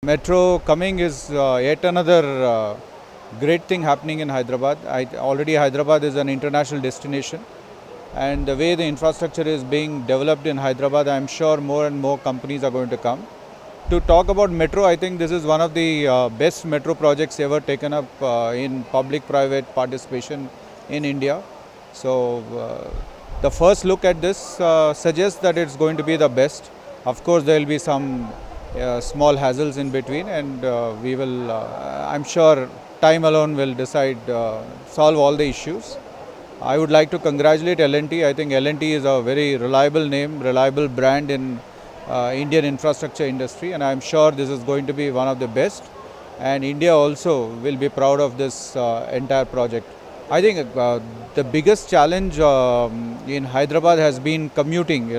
Metro coming is yet another great thing happening in Hyderabad. Already Hyderabad is an international destination, and the way the infrastructure is being developed in Hyderabad, I'm sure more and more companies are going to come. To talk about metro, I think this is one of the best metro projects ever taken up in public-private participation in India. So the first look at this suggests that it's going to be the best. Of course, there will be some small hassles in between, and we will, I'm sure time alone will decide, solve all the issues. I would like to congratulate L&T. I think L&T is a very reliable name, reliable brand in Indian infrastructure industry, and I'm sure this is going to be one of the best. And India also will be proud of this entire project. I think the biggest challenge in Hyderabad has been commuting,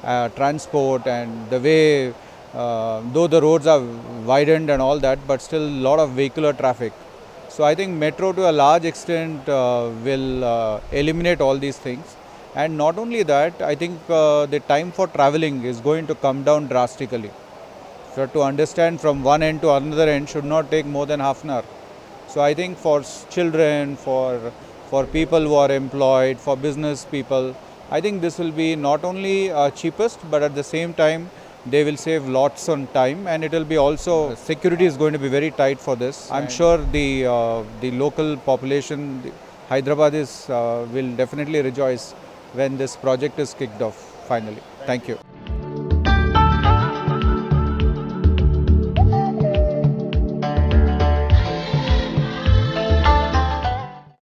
transport, and the way, though the roads are widened and all that, but still a lot of vehicular traffic. So I think metro to a large extent will eliminate all these things. And not only that, I think the time for traveling is going to come down drastically. So to understand from one end to another end should not take more than half an hour. So I think for children, for people who are employed, for business people, I think this will be not only cheapest, but at the same time they will save lots on time, and it will be also, security is going to be very tight for this. I'm sure the local population, Hyderabadis will definitely rejoice when this project is kicked off finally. Thank you.